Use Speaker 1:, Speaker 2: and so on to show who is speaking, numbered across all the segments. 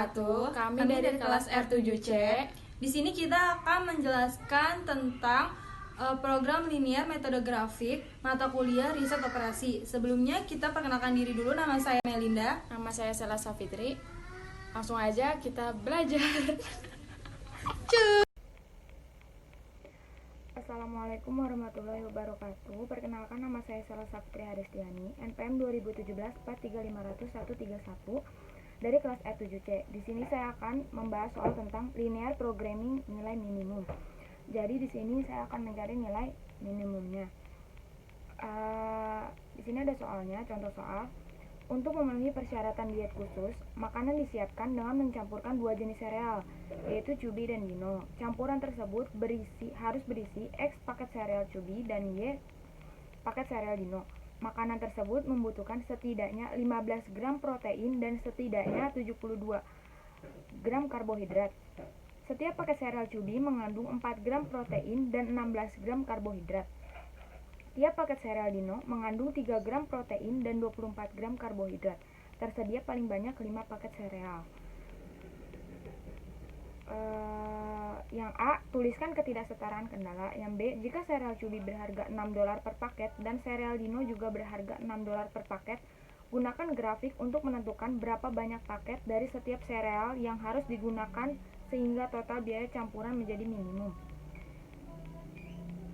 Speaker 1: wabarakatuh. Kami dari kelas R7C.
Speaker 2: Di sini kita akan menjelaskan tentang program linear metode grafik mata kuliah riset operasi. Sebelumnya kita perkenalkan diri dulu. Nama saya Melinda.
Speaker 1: Nama saya Sela Safitri. Langsung aja kita belajar.
Speaker 3: Assalamualaikum warahmatullahi wabarakatuh. Perkenalkan, nama saya Sela Safitri Haristiani, NPM 2017-43500-131 dari kelas R7C. Di sini saya akan membahas soal tentang linear programming nilai minimum. Jadi di sini saya akan mencari nilai minimumnya. Di sini ada soalnya, contoh soal. Untuk memenuhi persyaratan diet khusus, makanan disiapkan dengan mencampurkan dua jenis sereal, yaitu Cubi dan Dino. Campuran tersebut harus berisi X paket sereal Cubi dan Y paket sereal Dino. Makanan tersebut membutuhkan setidaknya 15 gram protein dan setidaknya 72 gram karbohidrat. Setiap paket sereal Cubi mengandung 4 gram protein dan 16 gram karbohidrat. Tiap paket sereal Dino mengandung 3 gram protein dan 24 gram karbohidrat. Tersedia paling banyak 5 paket sereal. Yang A, tuliskan ketidaksetaraan kendala. Yang B, jika sereal Cubi berharga $6 per paket dan sereal Dino juga berharga $6 per paket, gunakan grafik untuk menentukan berapa banyak paket dari setiap sereal yang harus digunakan sehingga total biaya campuran menjadi minimum.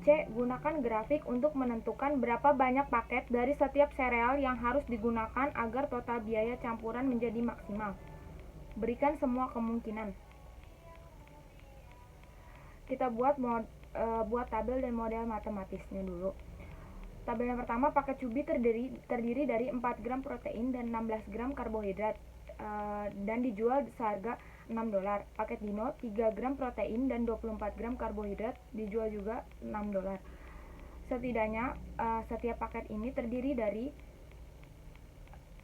Speaker 3: C. Gunakan grafik untuk menentukan berapa banyak paket dari setiap sereal yang harus digunakan agar total biaya campuran menjadi maksimal. Berikan semua kemungkinan. Kita buat tabel dan model matematisnya dulu. Tabel yang pertama, paket Cubi terdiri dari 4 gram protein dan 16 gram karbohidrat dan dijual seharga $6. Paket Dino 3 gram protein dan 24 gram karbohidrat dijual juga $6. Setidaknya setiap paket ini terdiri dari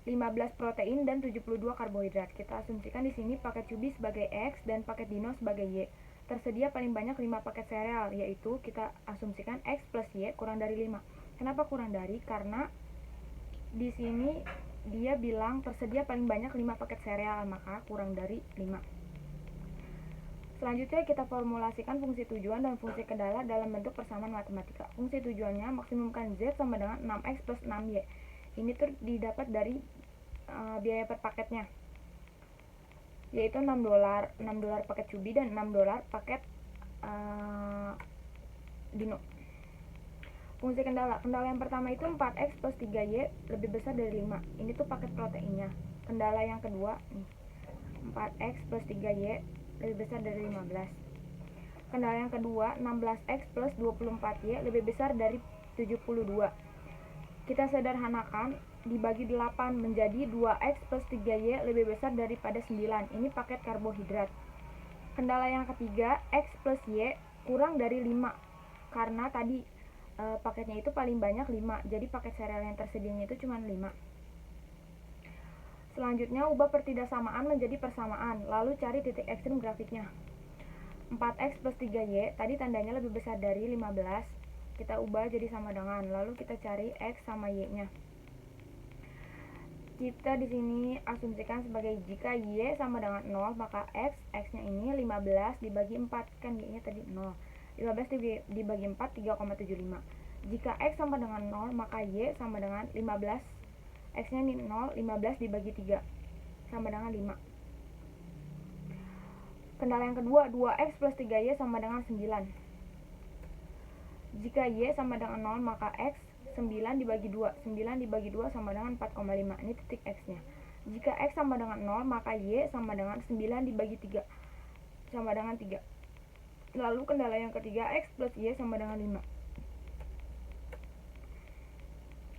Speaker 3: 15 protein dan 72 karbohidrat. Kita asumsikan di sini paket Cubi sebagai X dan paket Dino sebagai Y. Tersedia paling banyak 5 paket sereal, yaitu kita asumsikan X plus Y kurang dari 5. Kenapa kurang dari? Karena di sini dia bilang tersedia paling banyak 5 paket sereal, maka kurang dari 5. Selanjutnya kita formulasikan fungsi tujuan dan fungsi kendala dalam bentuk persamaan matematika. Fungsi tujuannya maksimumkan Z sama dengan 6X plus 6Y. Ini tuh didapat dari biaya per paketnya, yaitu $6 paket Cubi dan $6 paket Dino. Fungsi kendala yang pertama itu 4X plus 3Y lebih besar dari 5. Ini tuh paket proteinnya. Kendala yang kedua nih, 4X plus 3Y lebih besar dari 15. Kendala yang kedua, 16X plus 24Y lebih besar dari 72. Kita sederhanakan, dibagi 8 menjadi 2X plus 3Y lebih besar daripada 9. Ini paket karbohidrat. Kendala yang ketiga, X plus Y kurang dari 5. Karena tadi paketnya itu paling banyak 5, jadi paket sereal yang tersedianya itu cuma 5. Selanjutnya ubah pertidaksamaan menjadi persamaan, lalu cari titik ekstrem grafiknya. 4X plus 3Y tadi tandanya lebih besar dari 15, kita ubah jadi sama dengan, lalu kita cari X sama Y nya. Kita di sini asumsikan sebagai jika Y sama dengan 0, maka X nya ini 15 dibagi 4, kan Y nya tadi 0. 15 dibagi 4, 3,75. Jika X sama dengan 0, maka Y sama dengan 15. X nya ini 0, 15 dibagi 3 sama dengan 5. Kendala yang kedua, 2X plus 3Y sama dengan 9. Jika Y sama dengan 0, maka X 9 dibagi 2. 9 dibagi 2 sama dengan 4,5. Ini titik X nya. Jika X sama dengan 0, maka Y sama dengan 9 dibagi 3 sama dengan 3. Lalu kendala yang ketiga, X plus Y sama dengan 5.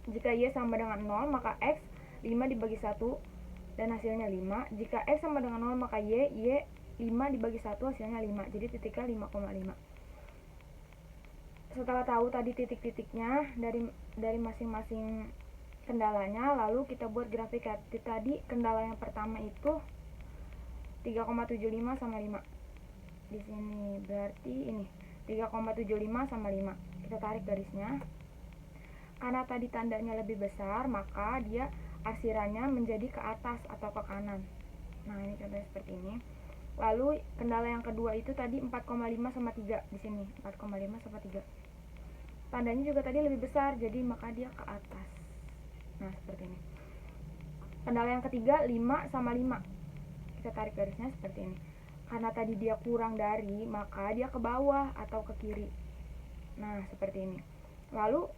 Speaker 3: Jika Y sama dengan 0, maka X 5 dibagi 1 dan hasilnya 5. Jika X sama dengan 0, maka Y 5 dibagi 1 hasilnya 5. Jadi titiknya 5,5. Setelah tahu tadi titik-titiknya dari masing-masing kendalanya, lalu kita buat grafik. Tadi kendala yang pertama itu 3,75 sama 5. Di sini berarti ini 3,75 sama 5. Kita tarik garisnya. Karena tadi tandanya lebih besar, maka dia arsirannya menjadi ke atas atau ke kanan. Nah, ini contohnya seperti ini. Lalu kendala yang kedua itu tadi 4,5 sama 3 di sini, 4,5 sama 3. Tandanya juga tadi lebih besar, jadi maka dia ke atas. Nah, seperti ini. Kendala yang ketiga 5 sama 5. Kita tarik garisnya seperti ini. Karena tadi dia kurang dari, maka dia ke bawah atau ke kiri. Nah, seperti ini. Lalu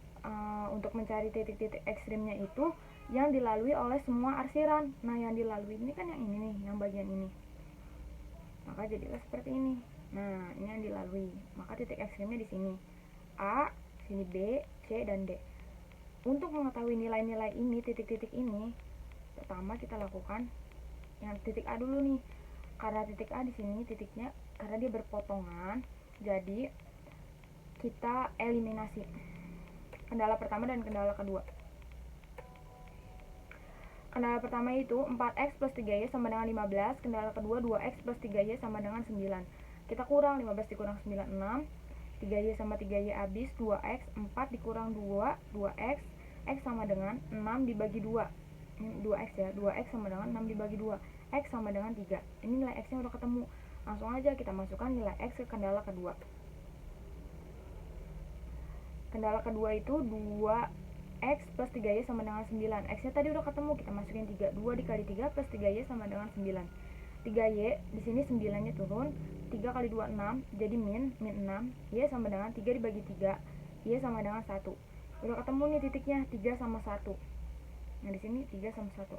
Speaker 3: untuk mencari titik-titik ekstrimnya itu yang dilalui oleh semua arsiran. Nah, yang dilalui ini kan yang ini nih, yang bagian ini. Maka jadilah seperti ini. Nah, ini yang dilalui. Maka titik ekstrimnya di sini. A, sini B, C, dan D. Untuk mengetahui nilai-nilai ini, titik-titik ini, pertama kita lakukan yang titik A dulu nih. Karena titik A di sini titiknya karena dia berpotongan, jadi kita eliminasi kendala pertama dan kendala kedua. Kendala pertama itu 4x plus 3y sama dengan 15. Kendala kedua 2x plus 3y sama dengan 9. Kita kurang 15 dikurang 9, 6. 3y sama 3y habis, 2x, 4 dikurang 2, 2x. X sama dengan 6 dibagi 2. Ini 2x ya, 2x sama dengan 6 dibagi 2. X sama dengan 3. Ini nilai x nya udah ketemu. Langsung aja kita masukkan nilai x ke kendala kedua. Kendala kedua itu 2x plus 3y sama dengan 9. X nya tadi udah ketemu, kita masukin 3. 2 dikali 3 plus 3y sama dengan 9. 3y di sini 9 nya turun, 3 kali 2 6, jadi min 6. Y sama dengan 3 dibagi 3, Y sama dengan 1. Udah ketemu nih titiknya, 3 sama 1. Nah, di sini 3 sama 1.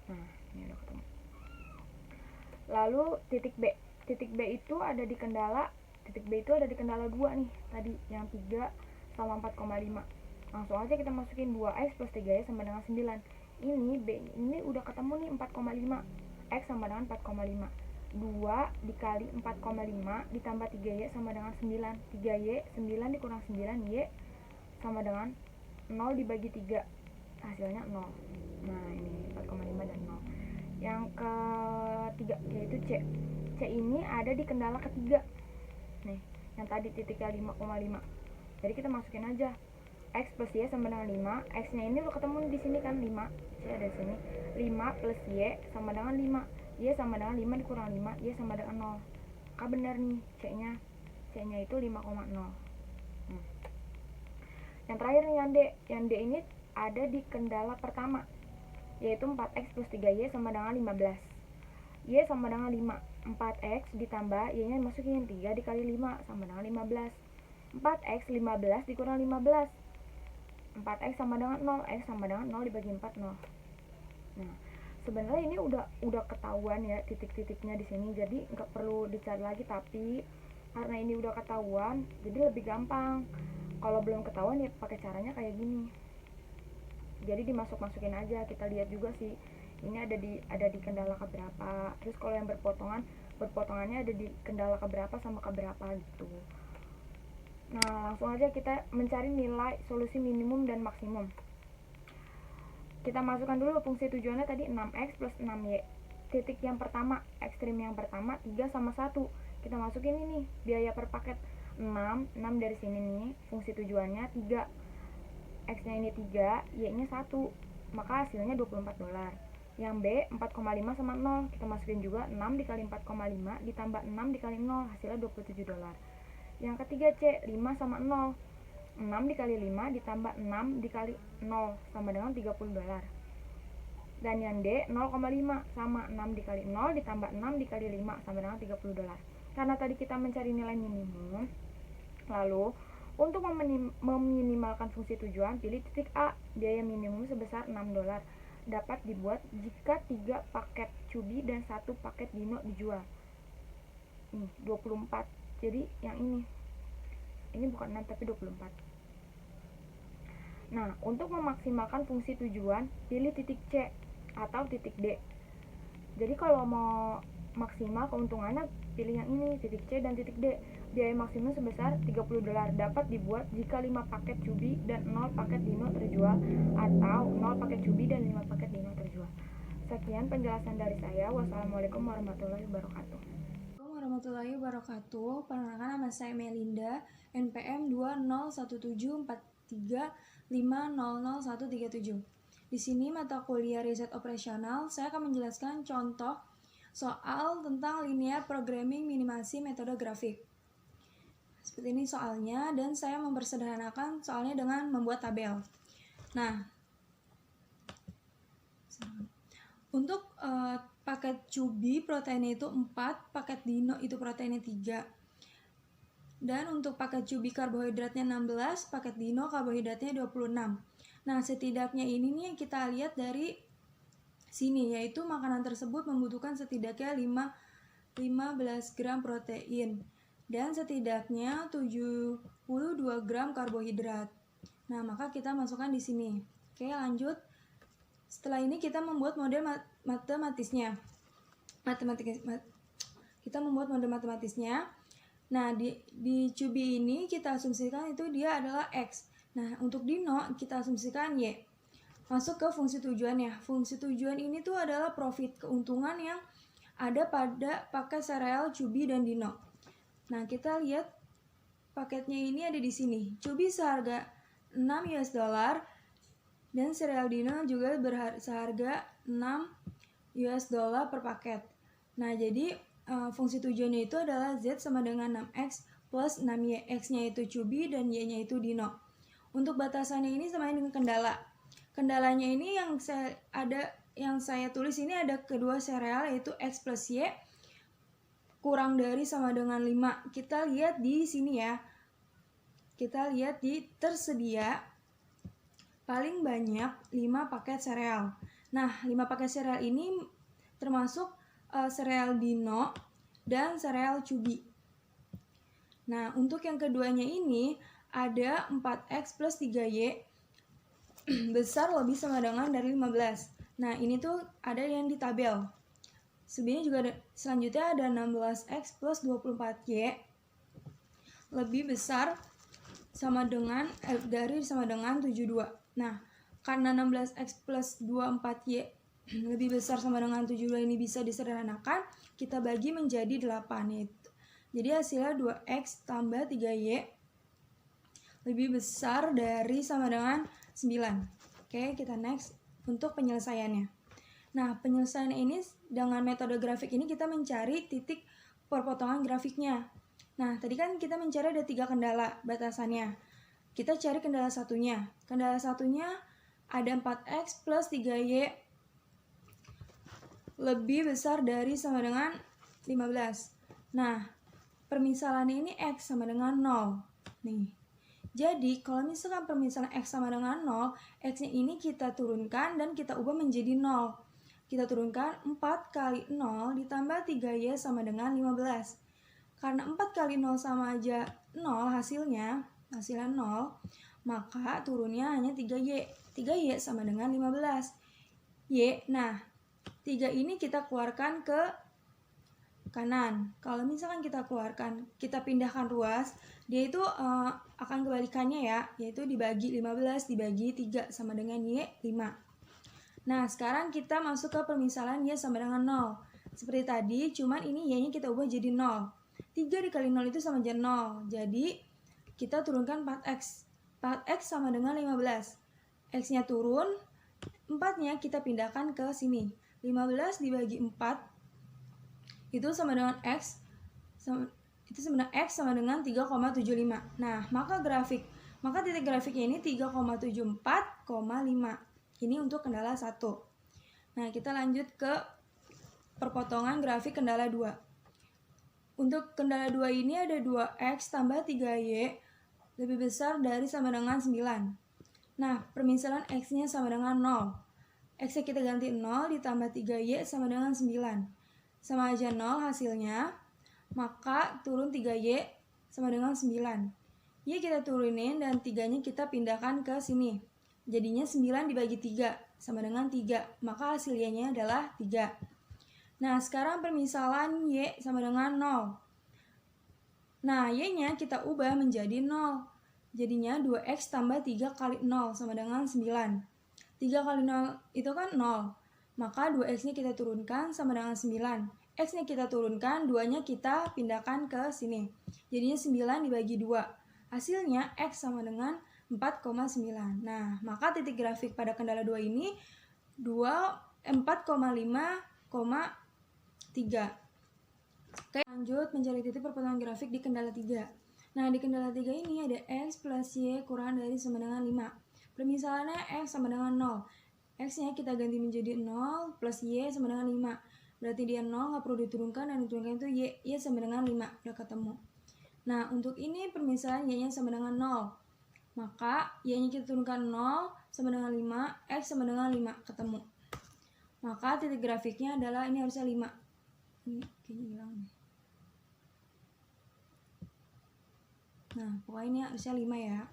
Speaker 3: Nah, ini udah ketemu. Lalu titik B. Titik B itu ada di kendala, titik B itu ada di kendala 2 nih, tadi yang 3 sama 4,5. Langsung aja kita masukin 2x plus 3y sama dengan 9. Ini B ini udah ketemu nih 4,5. X sama dengan 4,5. 2 dikali 4,5 ditambah 3y sama dengan 9. 3y, 9 dikurang 9, y sama dengan 0 dibagi 3. Hasilnya 0. Nah, ini 4,5 dan 0. Yang ketiga yaitu C. C ini ada di kendala ketiga. Nih, yang tadi titiknya 5,5. Jadi kita masukin aja x plus y sama dengan 5. X nya ini udah ketemu di sini kan, 5. C ada di sini. 5 plus y sama dengan 5. Y sama dengan 5 dikurang 5, y sama dengan 0. Maka benar nih C nya. C nya itu 5,0. Yang terakhir nih yang D. Yang D ini ada di kendala pertama, yaitu 4x plus 3y sama dengan 15. Y sama dengan 5. 4x ditambah y nya masukin 3 dikali 5 sama dengan 15. 4x 15 dikurang 15. 4x sama dengan 0, x sama dengan 0 dibagi 4, 0. Nah, sebenarnya ini udah ketahuan ya titik-titiknya di sini, jadi nggak perlu dicari lagi, tapi karena ini udah ketahuan jadi lebih gampang. Kalau belum ketahuan ya pakai caranya kayak gini. Jadi dimasuk-masukin aja, kita lihat juga sih ini ada di kendala keberapa. Terus kalau yang berpotongannya ada di kendala keberapa sama keberapa gitu. Nah, langsung aja kita mencari nilai solusi minimum dan maksimum. Kita masukkan dulu fungsi tujuannya tadi 6x plus 6y. Titik yang pertama, ekstrim yang pertama 3 sama 1. Kita masukin ini biaya per paket 6 dari sini nih, fungsi tujuannya 3. X nya ini 3, Y nya 1. Maka hasilnya $24. Yang B 4,5 sama 0. Kita masukin juga 6 dikali 4,5 ditambah 6 dikali 0, hasilnya $27. Yang ketiga C 5 sama 0. 6 dikali 5 ditambah 6 dikali 0 sama dengan $30. Dan yang D 0,5 sama 6 dikali 0 ditambah 6 dikali 5 sama dengan $30. Karena tadi kita mencari nilai minimum, lalu untuk meminimalkan fungsi tujuan, pilih titik A. Biaya minimum sebesar $6 dapat dibuat jika 3 paket cubi dan 1 paket dino dijual. Nih 24. Jadi yang ini bukan 6 tapi 24. Nah, untuk memaksimalkan fungsi tujuan, pilih titik C atau titik D. Jadi kalau mau maksimal keuntungannya pilih yang ini, titik C dan titik D. Biaya maksimum sebesar $30 dapat dibuat jika 5 paket cubi dan 0 paket dino terjual, atau 0 paket cubi dan 5 paket dino terjual. Sekian penjelasan dari saya. Wassalamualaikum warahmatullahi wabarakatuh.
Speaker 2: Warahmatullahi wabarakatuh. Perkenalkan, nama saya Melinda, NPM 2017435000137. Di sini mata kuliah riset operasional, saya akan menjelaskan contoh soal tentang linear programming minimasi metode grafik. Seperti ini soalnya, dan saya mempersederhanakan soalnya dengan membuat tabel. Nah, untuk paket cubi proteinnya itu 4, paket dino itu proteinnya 3. Dan untuk paket cubi karbohidratnya 16, paket dino karbohidratnya 26. Nah, setidaknya ini nih yang kita lihat dari sini, yaitu makanan tersebut membutuhkan setidaknya 15 gram protein dan setidaknya 72 gram karbohidrat. Nah, maka kita masukkan di sini. Oke, lanjut. Setelah ini kita membuat model matematisnya. Kita membuat model matematisnya. Nah, di cubi ini kita asumsikan itu dia adalah X. Nah, untuk dino kita asumsikan Y. Masuk ke fungsi tujuannya. Fungsi tujuan ini tuh adalah profit, keuntungan yang ada pada paket sereal cubi dan dino. Nah, kita lihat paketnya ini ada di sini. Cubi seharga 6 US dollar dan sereal dino juga seharga 6 US dollar per paket. Nah, jadi fungsi tujuannya itu adalah Z sama dengan 6X plus 6Y. X-nya itu cubi dan Y-nya itu dino. Untuk batasannya ini sama dengan kendala. Kendalanya ini yang saya tulis ini ada kedua sereal, yaitu X plus Y kurang dari sama dengan 5. Kita lihat di sini ya. Kita lihat di tersedia paling banyak 5 paket sereal. Nah, 5 paket sereal ini termasuk sereal dino dan sereal cubi. Nah, untuk yang keduanya ini ada 4X plus 3Y besar lebih sama dengan dari 15. Nah, ini tuh ada yang di tabel. Sebenarnya juga selanjutnya ada 16X plus 24Y lebih besar sama dengan sama dengan 72. Nah, karena 16X plus 24Y lebih besar sama dengan 72 ini bisa disederhanakan, kita bagi menjadi 8 yaitu. Jadi hasilnya 2X tambah 3Y lebih besar dari sama dengan 9. Oke, kita next untuk penyelesaiannya. Nah, penyelesaian ini dengan metode grafik ini kita mencari titik perpotongan grafiknya. Nah, tadi kan kita mencari ada 3 kendala batasannya. Kita cari kendala satunya. Kendala satunya ada 4X plus 3Y lebih besar dari sama dengan 15. Nah, permisalannya ini X sama dengan 0. Nih. Jadi, kalau misalkan permisalan X sama dengan 0, X-nya ini kita turunkan dan kita ubah menjadi 0. Kita turunkan 4 kali 0 ditambah 3Y sama dengan 15. Karena 4 kali 0 sama aja 0 hasilnya 0, maka turunnya hanya 3Y. 3Y sama dengan 15. Y, nah, 3 ini kita keluarkan ke kanan. Kalau misalkan kita keluarkan, kita pindahkan ruas, dia itu akan kebalikannya ya, yaitu dibagi 15 dibagi 3 sama dengan Y 5. Nah, sekarang kita masuk ke permisalan Y sama dengan 0. Seperti tadi, cuman ini Y-nya kita ubah jadi 0. 3 dikali 0 itu sama aja 0. Jadi, kita turunkan 4X. 4X sama dengan 15. X-nya turun, 4-nya kita pindahkan ke sini. 15 dibagi 4 itu sama dengan X sama dengan 3,75. Nah, maka titik grafiknya ini 3,74,5. Ini untuk kendala 1. Nah, kita lanjut ke perpotongan grafik kendala 2. Untuk kendala 2 ini ada 2X tambah 3Y lebih besar dari sama dengan 9. Nah, permisalan X-nya sama dengan 0. X-nya kita ganti 0 ditambah 3Y sama dengan 9. Sama aja 0 hasilnya, maka turun 3Y sama dengan 9. Y kita turunin dan 3-nya kita pindahkan ke sini. Jadinya 9 dibagi 3 sama dengan 3, maka hasil Y-nya adalah 3. Nah, sekarang permisalan Y sama dengan 0. Nah, Y-nya kita ubah menjadi 0. Jadinya 2X tambah 3 kali 0 sama dengan 9. 3 kali 0 itu kan 0. Maka 2X-nya kita turunkan sama dengan 9. X-nya kita turunkan, 2-nya kita pindahkan ke sini. Jadinya 9 dibagi 2. Hasilnya X sama dengan 4,9. Nah, maka titik grafik pada kendala 2 ini 4,5,3. Oke, lanjut mencari titik perpotongan grafik di kendala 3. Nah, di kendala 3 ini ada X plus Y kurang dari sama dengan 5. Permisalannya X sama dengan 0. X-nya kita ganti menjadi 0 plus Y sama dengan 5. Berarti dia 0, nggak perlu diturunkan, dan diturunkan itu Y sama dengan 5. Udah ketemu. Nah, untuk ini permisalan Y-nya sama dengan 0. Maka Y-nya kita turunkan 0 sama dengan 5, X sama dengan 5, ketemu. Maka titik grafiknya adalah ini harusnya 5. Ini kayaknya hilang nih. Nah, pokoknya ini harusnya 5 ya.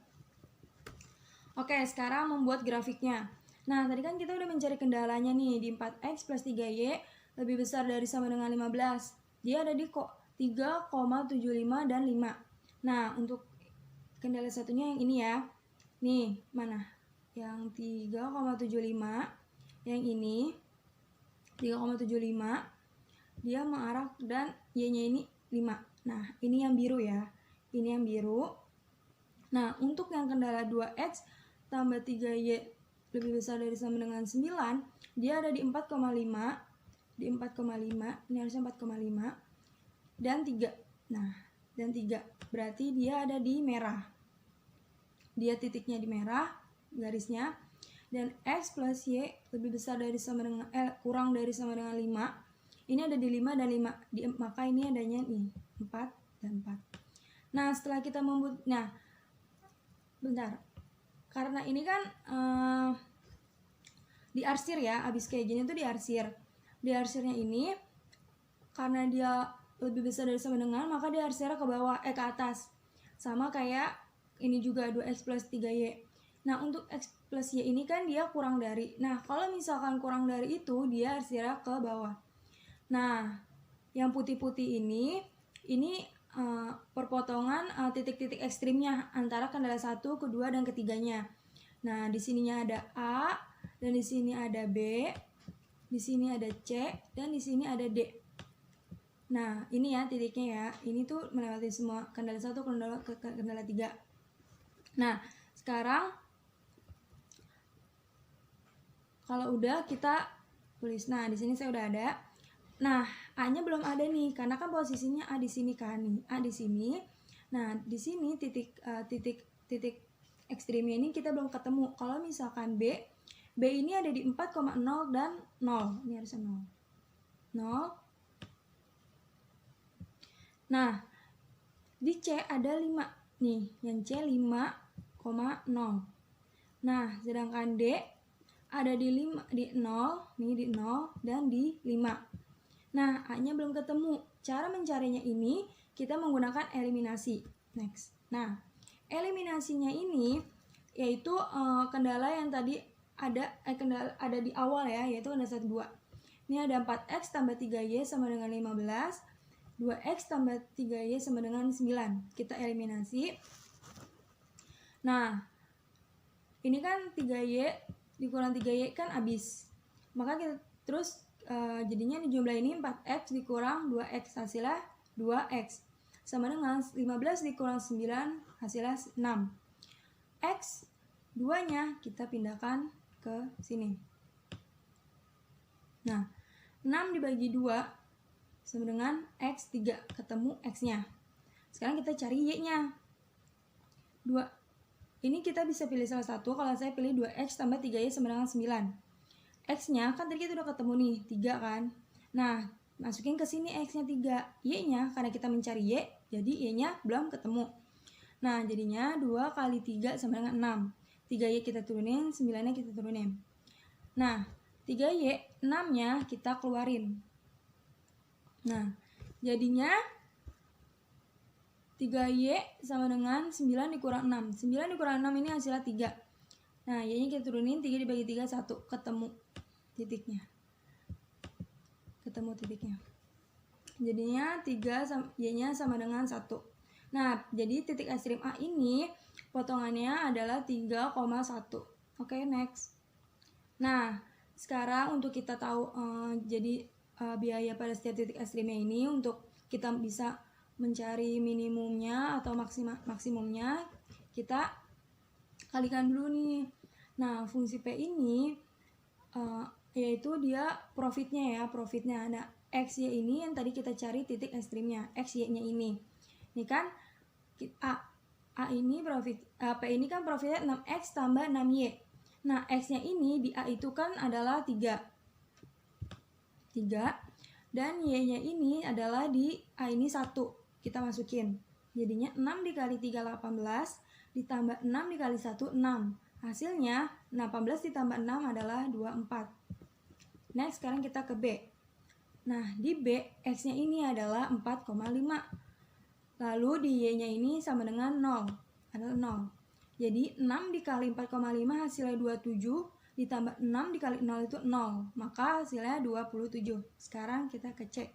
Speaker 2: Oke, sekarang membuat grafiknya. Nah, tadi kan kita udah mencari kendalanya nih di 4X plus 3Y lebih besar dari sama dengan 15. Dia ada di 3,75 dan 5. Nah, untuk kendala satunya yang ini ya. Nih, mana? Yang 3,75. Yang ini 3,75. Dia mengarah dan Y-nya ini 5. Nah, ini yang biru ya. Ini yang biru. Nah, untuk yang kendala 2X tambah 3Y lebih besar dari sama dengan 9, dia ada di 4,5. Di 4,5. Ini harusnya 4,5. Dan 3. Nah, dan 3. Berarti dia ada di merah. Dia titiknya di merah, garisnya. Dan X plus Y lebih besar dari sama dengan kurang dari sama dengan 5. Ini ada di 5 dan 5. Maka ini adanya nih 4 dan 4. Nah, setelah kita membuat, nah, bentar. Karena ini kan diarsir ya, abis kayak gini tuh diarsir. Diarsirnya ini karena dia lebih besar dari sama dengan, maka diarsirnya ke bawah, ke atas. Sama kayak ini juga 2X plus 3Y. Nah, untuk X plus Y ini kan dia kurang dari. Nah, kalau misalkan kurang dari itu, dia arsirnya ke bawah. Nah, yang putih-putih ini perpotongan titik-titik ekstrimnya antara kendala 1, kedua, dan ketiganya. Nah, di sininya ada A, dan di sini ada B, di sini ada C, dan di sini ada D. Nah, ini ya titiknya ya. Ini tuh melewati semua kendala 1, kendala 3. Nah, sekarang kalau udah kita tulis. Nah, di sini saya udah ada. Nah, A-nya belum ada nih, karena kan posisinya A di sini kan nih. A di sini. Nah, di sini titik ekstrimnya ini kita belum ketemu. Kalau misalkan B ini ada di 4,0 dan 0. Ini harusnya 0. 0. Nah, di C ada 5. Nih, yang C 5,0. Nah, sedangkan D ada di 5, di 0, nih di 0 dan di 5. Nah, A-nya belum ketemu. Cara mencarinya ini kita menggunakan eliminasi. Next. Nah, eliminasinya ini yaitu kendala yang tadi kendala ada di awal ya, yaitu kendala 1, 2. Ini ada 4X tambah 3Y sama dengan 15. 2X tambah 3Y sama dengan 9. Kita eliminasi. Nah, ini kan 3Y dikurang 3Y kan habis. Maka kita terus jadinya di jumlah ini 4X dikurang 2X hasilnya 2X. Sama dengan 15 dikurang 9 hasilnya 6. X 2-nya kita pindahkan ke sini. Nah, 6 dibagi 2 sama dengan X3, ketemu X-nya. Sekarang kita cari Y-nya. 2. Ini kita bisa pilih salah satu. Kalau saya pilih 2X tambah 3Y sama dengan 9. X-nya kan tadi kita udah ketemu nih, 3 kan. Nah, masukin ke sini X-nya 3. Y-nya, karena kita mencari Y, jadi Y-nya belum ketemu. Nah, jadinya 2 kali 3 sama dengan 6. 3Y kita turunin, 9-nya kita turunin. Nah, 3Y, 6-nya kita keluarin. Nah, jadinya 3Y sama dengan 9 dikurang 6. 9 dikurang 6 ini hasilnya 3. Nah, Y-nya kita turunin, 3 dibagi 3, 1. Ketemu titiknya. Ketemu titiknya. Jadinya 3 Y-nya sama dengan 1. Nah, jadi titik ekstrim A ini potongannya adalah 3,1. Oke, next. Nah, sekarang untuk kita tahu jadi biaya pada setiap titik ekstrimnya ini, untuk kita bisa mencari minimumnya atau maksimumnya, kita kalikan dulu nih. Nah, fungsi P ini yaitu dia profitnya ya, profitnya. Nah, X, Y ini yang tadi kita cari titik ekstrimnya, X, Y-nya ini. Ini kan A ini profit, P ini kan profitnya 6X tambah 6Y. Nah, X-nya ini di A itu kan adalah 3. Dan Y-nya ini adalah di A ini 1. Kita masukin. Jadinya 6 dikali 3, 18. Ditambah 6 dikali 1, 6. Hasilnya 18 ditambah 6 adalah 24. Next, sekarang kita ke B. Nah, di B, X-nya ini adalah 4,5. Lalu di Y-nya ini sama dengan 0. Adalah 0. Jadi 6 dikali 4,5 hasilnya 27. Ditambah 6 dikali 0 itu 0. Maka hasilnya 27. Sekarang kita ke C.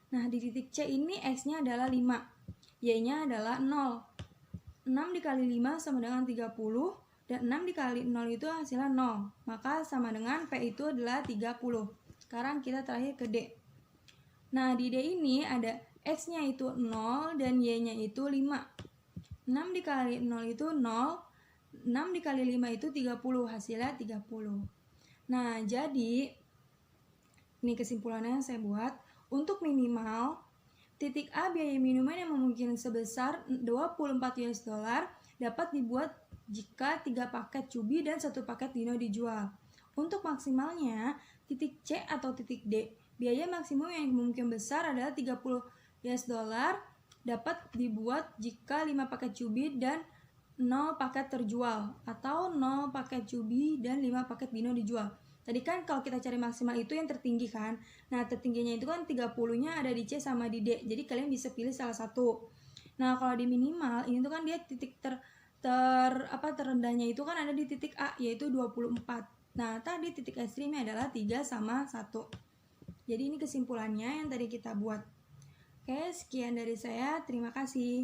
Speaker 2: Nah, di titik C ini X-nya adalah 5. Y-nya adalah 0. 6 dikali 5 sama dengan 30. Dan 6 dikali 0 itu hasilnya 0. Maka sama dengan P itu adalah 30. Sekarang kita terakhir ke D. Nah, di D ini ada X-nya itu 0 dan Y-nya itu 5. 6 dikali 0 itu 0. 6 dikali 5 itu 30. Hasilnya 30. Nah, jadi ini kesimpulannya yang saya buat. Untuk minimal, titik A biaya minuman yang memungkinkan sebesar 24 US dollar dapat dibuat jika 3 paket cubi dan 1 paket dino dijual. Untuk maksimalnya, titik C atau titik D, biaya maksimum yang mungkin besar adalah 30 US dollar dapat dibuat jika 5 paket cubi dan 0 paket terjual, atau 0 paket cubi dan 5 paket dino dijual. Tadi kan kalau kita cari maksimal itu yang tertinggi kan. Nah, tertingginya itu kan 30-nya ada di C sama di D. Jadi kalian bisa pilih salah satu. Nah, kalau di minimal ini tuh kan dia titik terendahnya itu kan ada di titik A, yaitu 24. Nah, tadi titik ekstrimnya adalah 3 sama 1. Jadi ini kesimpulannya yang tadi kita buat. Oke, sekian dari saya. Terima kasih.